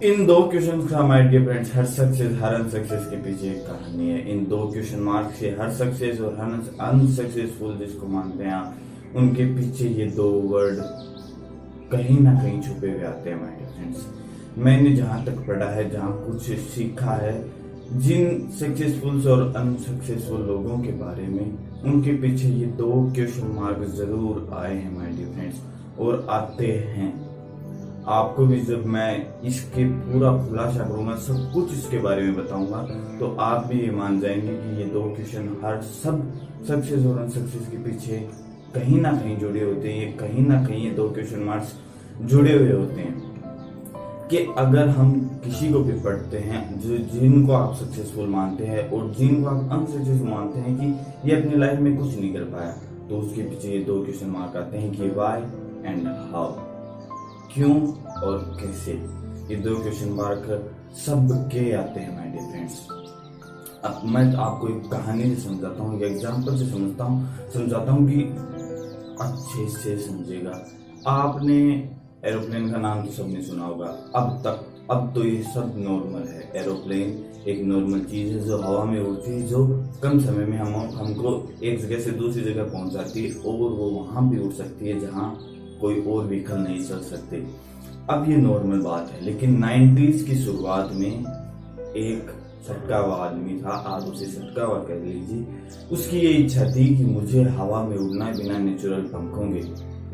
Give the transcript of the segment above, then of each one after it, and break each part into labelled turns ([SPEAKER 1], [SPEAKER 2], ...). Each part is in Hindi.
[SPEAKER 1] इन दो क्वेश्चन का माय डियर फ्रेंड्स, हर सक्सेस हर अनसक्सेस के पीछे एक कहानी है। इन दो क्वेश्चन मार्क से हर सक्सेस और हर अनसक्सेसफुल जिसको मानते हैं आप, उनके पीछे ये दो वर्ड कहीं ना कहीं छुपे हुए आते हैं माय डियर फ्रेंड्स। मैंने जहां तक पढ़ा है, जहां कुछ सीखा है, जिन सक्सेसफुल और अनसक्सेसफुल लोगों के बारे में, उनके पीछे ये दो क्वेश्चन मार्क जरूर आए हैं माय डियर फ्रेंड्स, और आते हैं। आपको भी जब मैं इसके पूरा खुलासा करूंगा, सब कुछ इसके बारे में बताऊंगा, तो आप भी ये मान जाएंगे कि ये दो क्वेश्चन हर सब सक्सेस और अनसक्सेस के पीछे कहीं ना कहीं जुड़े होते हैं। ये कहीं ना कहीं ये दो क्वेश्चन मार्क्स जुड़े हुए होते हैं कि अगर हम किसी को भी पढ़ते हैं जो जिनको आप सक्सेसफुल मानते हैं और जिनको आप अनसक्सेसफुल मानते हैं कि ये अपनी लाइफ में कुछ नहीं कर पाया, तो उसके पीछे ये दो क्वेश्चन मार्क आते हैं कि व्हाई एंड हाउ, क्यों और कैसे। ये दो क्वेश्चन मार्क सबके आते हैं माय डियर फ्रेंड्स। अब मैं आपको एक कहानी से समझाता हूँ, एग्जाम्पल से समझाता हूँ कि अच्छे से समझेगा। आपने एरोप्लेन का नाम तो सबने सुना होगा अब तो ये सब नॉर्मल है। एरोप्लेन एक नॉर्मल चीज है जो हवा में उड़ती है, जो कम समय में हमको एक जगह से दूसरी जगह पहुंचाती है, और वो वहां भी उड़ सकती है जहां कोई और व्हीकल नहीं चल सकते। अब ये नॉर्मल बात है, लेकिन 90s की शुरुआत में एक सटका हुआ आदमी था, आप उसे सटका हुआ कह लीजिए। उसकी ये इच्छा थी कि मुझे हवा में उड़ना है बिना नेचुरल पंखों के।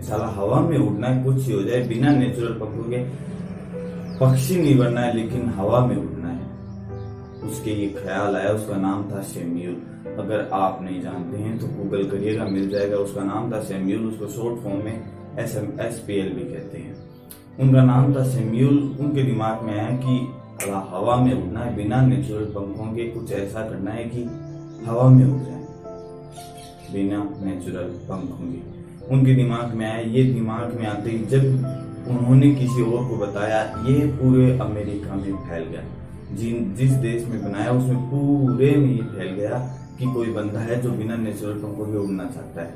[SPEAKER 1] साला हवा में उड़ना है, कुछ ही हो जाए, बिना नेचुरल पंखों के पक्षी नहीं बनना है, लेकिन हवा में उड़ना है। उसके ये ख्याल आया। उसका नाम था सैम्यूल। अगर आप नहीं जानते हैं तो गूगल करिएगा, मिल जाएगा। उसका नाम था सैम्यूल। उसको शॉर्ट फॉर्म में SPL भी कहते हैं। उनका नाम था सैम्यूल। उनके दिमाग में आया कि हवा में उड़ना है बिना नेचुरल पंखों के, कुछ ऐसा करना है कि हवा में उड़ जाए बिना नेचुरल पंखों के। उनके दिमाग में आया। ये दिमाग में आते ही जब उन्होंने किसी और को बताया, ये पूरे अमेरिका में फैल गया। जिस देश में बनाया उसमें पूरे में ये फैल गया कि कोई बंदा है जो बिना नेचुरल पंखों के उड़ना चाहता है।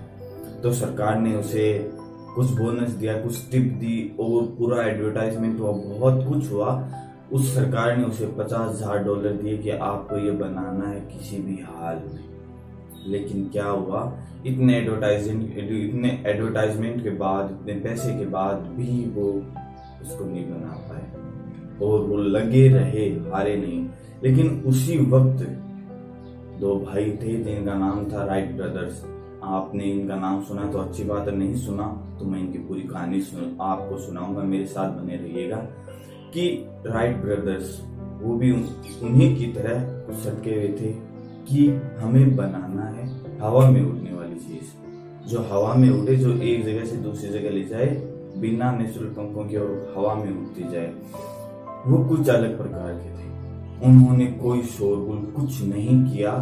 [SPEAKER 1] तो सरकार ने उसे कुछ बोनस दिया, कुछ टिप दी, और पूरा एडवर्टाइजमेंट हुआ, बहुत कुछ हुआ। उस सरकार ने उसे $50,000 दिए कि आपको ये बनाना है किसी भी हाल में। लेकिन क्या हुआ, इतने एडवर्टाइजमेंट के बाद, इतने पैसे के बाद भी वो उसको नहीं बना पाए, और वो लगे रहे, हारे नहीं। लेकिन उसी वक्त दो भाई थे जिनका नाम था राइट ब्रदर्स। आपने इनका नाम सुना तो अच्छी बात है, नहीं सुना तो मैं इनकी पूरी कहानी आपको सुनाऊंगा। मेरे साथ बने रहिएगा कि राइट ब्रदर्स वो भी उन्हीं की तरह सटके हुए थे कि हमें बनाना है हवा में उड़ने वाली चीज, जो हवा में उड़े, जो एक जगह से दूसरी जगह ले जाए बिना नेचुरल पंखों के, और हवा में उड़ती जाए। वो कुछ अलग प्रकार के थे। उन्होंने कोई शोरगुल कुछ नहीं किया,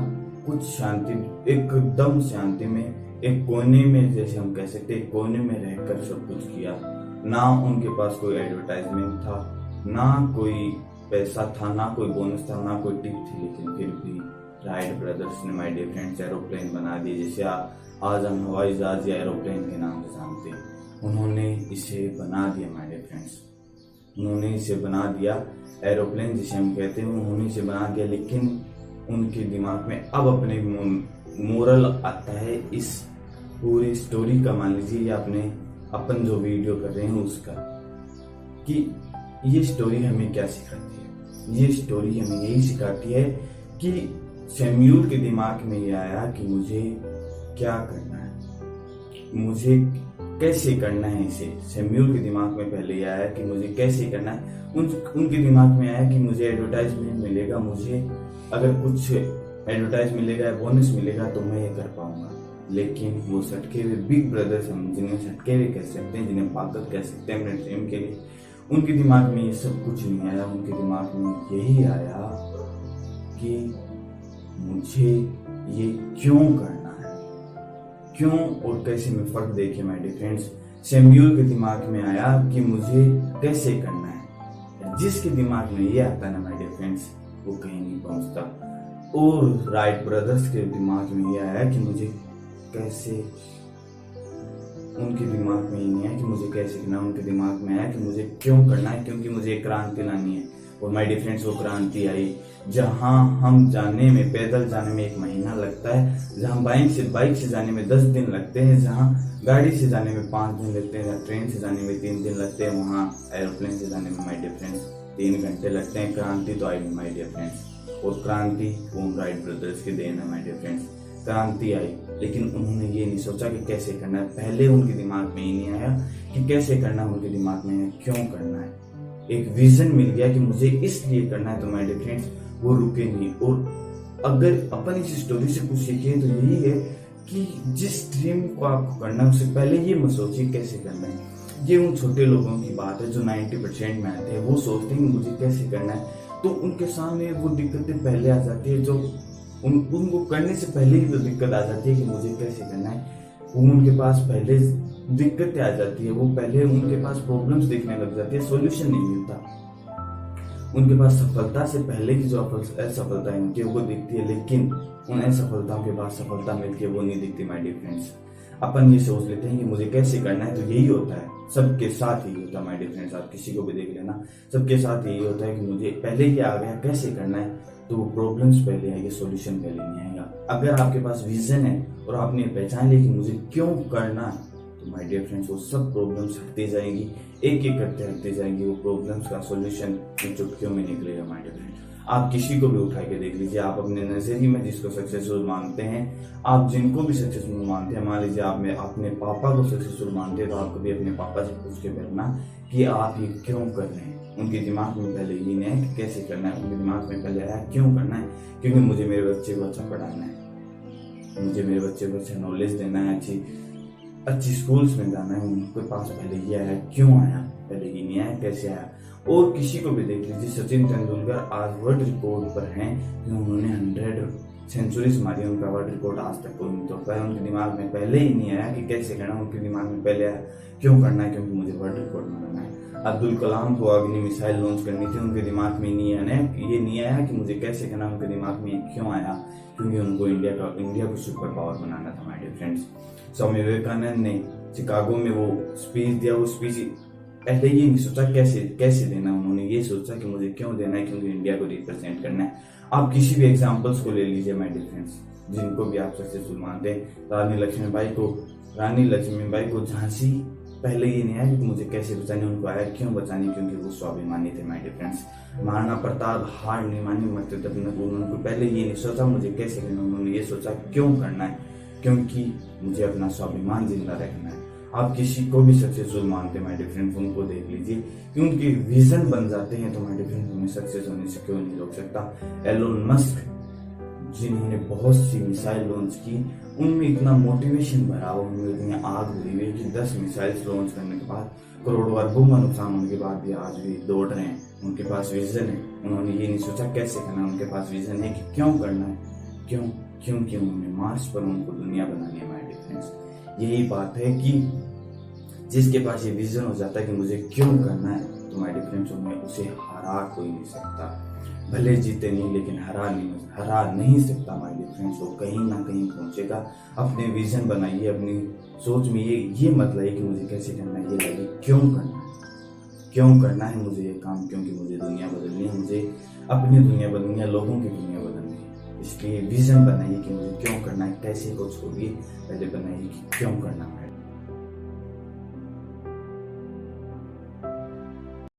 [SPEAKER 1] कुछ शांति, एकदम शांति में, एक कोने में, जैसे हम कह सकते हैं कोने में रहकर सब कुछ किया। ना उनके पास कोई एडवर्टाइजमेंट था, ना कोई पैसा था, ना कोई बोनस था, ना कोई टिप थी, लेकिन फिर भी राइट ब्रदर्स ने माय डियर फ्रेंड्स एरोप्लेन बना दी, जैसे आज हम हवाई जहाज या एरोप्लेन के नाम से जानते हैं। उन्होंने इसे बना दिया माय डियर फ्रेंड्स, उन्होंने इसे बना दिया एरोप्लेन जिसे हम कहते हैं, उन्होंने इसे बना दिया। लेकिन उनके दिमाग में अब अपने मोरल आता है इस पूरी स्टोरी का, मान लीजिए या अपन जो वीडियो कर रहे हैं उसका, कि ये स्टोरी हमें क्या सिखाती है। ये स्टोरी हमें यही सिखाती है कि सैम्यूल के दिमाग में ये आया कि मुझे क्या करना है, मुझे कैसे करना है इसे। सैम्यूल के दिमाग में पहले ये आया कि मुझे कैसे करना है। उनके दिमाग में आया कि मुझे एडवर्टाइजमेंट मिलेगा, मुझे अगर कुछ एडवर्टाइज मिलेगा, बोनस मिलेगा तो मैं ये कर पाऊंगा। लेकिन वो सटके हुए बिग ब्रदर्स, हम जिन्हें सटके हुए कह सकते हैं, जिन्हें पागल कह सकते हैं अपने ड्रीम के लिए, उनके दिमाग में ये सब कुछ नहीं आया। उनके दिमाग में यही आया कि मुझे ये क्यों करना है, क्यों और कैसे में फर्क देखिए माय डियर फ्रेंड्स। सैम्यूल के दिमाग में आया कि मुझे कैसे करना है। जिसके दिमाग में ये आता है ना माय डियर फ्रेंड्स, वो कहीं नहीं पहुंचता। और राइट ब्रदर्स के दिमाग में ये आया कि मुझे कैसे उनके दिमाग में ही नहीं है कि मुझे कैसे करना है, उनके दिमाग में है कि मुझे क्यों करना है, क्योंकि मुझे एक क्रांति लानी है। और माय डियर फ्रेंड्स, वो क्रांति आई जहां हम जाने में, पैदल जाने में 1 महीना लगता है, जहां बाइक से जाने में 10 दिन लगते हैं, जहां गाड़ी से जाने में 5 दिन लगते हैं, जहां ट्रेन से जाने में 3 दिन लगते हैं, वहां एरोप्लेन से जाने में माय डियर फ्रेंड्स 3 घंटे लगते हैं। क्रांति तो आई माय डियर फ्रेंड्स, और क्रांति वो राइट ब्रदर्स की देन है माय डियर फ्रेंड्स। क्रांति आई, लेकिन उन्होंने ये नहीं सोचा कि कैसे करना है। पहले उनके दिमाग में ही नहीं आया कि कैसे करना है, उनके दिमाग में है क्यों करना है। एक विजन मिल गया कि मुझे इसलिए करना है, तो माय डियर फ्रेंड्स वो रुके नहीं। और अगर अपन इस स्टोरी से कुछ सीखे तो यही है कि जिस ड्रीम को आपको करना है उससे पहले ये मत सोचिए कैसे करना है। ये उन छोटे लोगों की बात है जो 90% में आते हैं, वो सोचते हैं कि मुझे कैसे करना है, तो उनके सामने वो दिक्कतें पहले आ जाती है, जो उनको करने से पहले ही तो दिक्कत आ जाती है कि मुझे कैसे करना है। वो उनके पास पहले दिक्कतें आ जाती है, वो पहले उनके पास प्रॉब्लम्स देखने लग जाती है, सॉल्यूशन नहीं मिलता। उनके पास सफलता से पहले की जो असफलताएं होती है वो दिखती है, लेकिन उन असफलताओं के बाद सफलता मिलती है वो नहीं दिखती माय डियर फ्रेंड्स। अपन ये सोच लेते हैं कि मुझे कैसे करना है, तो यही होता है, सबके साथ यही होता है माय डियर फ्रेंड्स। आप किसी को भी देख लेना, सबके साथ यही होता है कि मुझे पहले ये आ गया कैसे करना है, तो प्रॉब्लम्स पहले आएगी, सॉल्यूशन पहले नहीं आएगा। अगर आपके पास विजन है और आपने पहचान लिया कि मुझे क्यों करना है, तो माय डियर फ्रेंड्स वो सब प्रॉब्लम्स हटती जाएंगी, एक एक करते हटती जाएंगी। वो प्रॉब्लम्स का सॉल्यूशन चुटकियों में निकलेगा माय डियर फ्रेंड्स। आप किसी को भी उठा के देख लीजिए, आप अपने नजरिए में जिसको सक्सेसफुल मानते हैं, आप जिनको भी सक्सेसफुल मानते हैं, मान लीजिए आप में अपने पापा को सक्सेसफुल मानते हैं, तो आप कभी अपने पापा से पूछ के बैठना कि आप ये क्यों कर रहे हैं। उनके दिमाग में पहले ये नहीं है कि कैसे करना है, उनके दिमाग में पहले आया क्यों करना है, क्योंकि मुझे मेरे बच्चे को अच्छा पढ़ाना है, मुझे मेरे बच्चे को अच्छा नॉलेज देना है, अच्छी स्कूल्स में जाना है। उनके पास पहले ये आया, क्यों आया, पहले ये नहीं आया कैसे आया। और किसी को भी देख लीजिए, सचिन तेंदुलकर आज वर्ल्ड रिकॉर्ड पर हैं कि उन्होंने 100 सेंचुरीज मारी, उनका वर्ल्ड रिकॉर्ड आज तक कोई नहीं तोड़ पाया। उनके दिमाग में पहले ही नहीं आया कि कैसे करना, उनके दिमाग में पहले आया क्यों करना है, क्योंकि मुझे वर्ल्ड रिकॉर्ड बनाना है। अब्दुल कलाम को अग्नि मिसाइल लॉन्च करनी थी, उनके दिमाग में ये नहीं आया कि मुझे कैसे करना, उनके दिमाग में क्यों आया, क्योंकि उनको इंडिया को सुपर पावर बनाना था my dear friends. Swami Vivekananda ने शिकागो में वो स्पीच दिया, वो स्पीच पहले ये नहीं सोचा कैसे देना, उन्होंने ये सोचा कि मुझे क्यों देना है, क्योंकि इंडिया को रिप्रेजेंट करना है। आप किसी भी एग्जांपल्स को ले लीजिए माय डियर फ्रेंड्स, जिनको भी आप सक्सेसफुल मानते हैं। रानी लक्ष्मीबाई को झांसी पहले ये नहीं आया कि मुझे कैसे बचाने, उनको आया क्यों बचाने, क्योंकि वो स्वाभिमानी थे my dear friends. Maharana Pratap हार नहीं मानी, मरते तक उन्होंने पहले ये नहीं सोचा मुझे कैसे करना, उन्होंने ये सोचा क्यों करना है, क्योंकि मुझे अपना स्वाभिमान जिंदा रखना है। आप किसी को भी सक्सेसफुल मानते हैं माय डियर फ्रेंड्स, उनको देख लीजिए कि उनके विजन बन जाते हैं, तो माय डियर फ्रेंड्स उन्हें सक्सेस होने से क्यों नहीं रोक सकता। एलोन मस्क जिन्होंने बहुत सी मिसाइल लॉन्च की, उनमें इतना मोटिवेशन भरा, उनमें इतनी आग भरी हुई कि 10 मिसाइल्स लॉन्च करने के बाद करोड़ों अरबों का नुकसान होने के बाद भी आज भी दौड़ रहे हैं। उनके पास विजन है, उन्होंने ये नहीं सोचा कैसे करना, उनके पास विजन है कि क्यों करना है, क्योंकि उन्होंने मार्स पर उनको दुनिया बनानी है माय डियर फ्रेंड्स। यही बात है कि जिसके पास ये विजन हो जाता है कि मुझे क्यों करना है, तो माय डियर फ्रेंड्स उसे हरा कोई नहीं सकता। भले जीते नहीं, लेकिन हरा नहीं सकता माय डियर फ्रेंड्स। वो कहीं ना कहीं पहुंचेगा। अपने विजन बनाइए, अपनी सोच में ये मत लाइए कि मुझे कैसे करना है, ये लाइए क्यों करना है मुझे ये काम, क्योंकि मुझे दुनिया बदलनी है, मुझे अपनी दुनिया बदलनी है, लोगों की दुनिया बदलनी है। इसलिए विजन बनाइए कि मुझे क्यों करना है, कैसे को छोड़िए, पहले बनाइए कि क्यों करना है।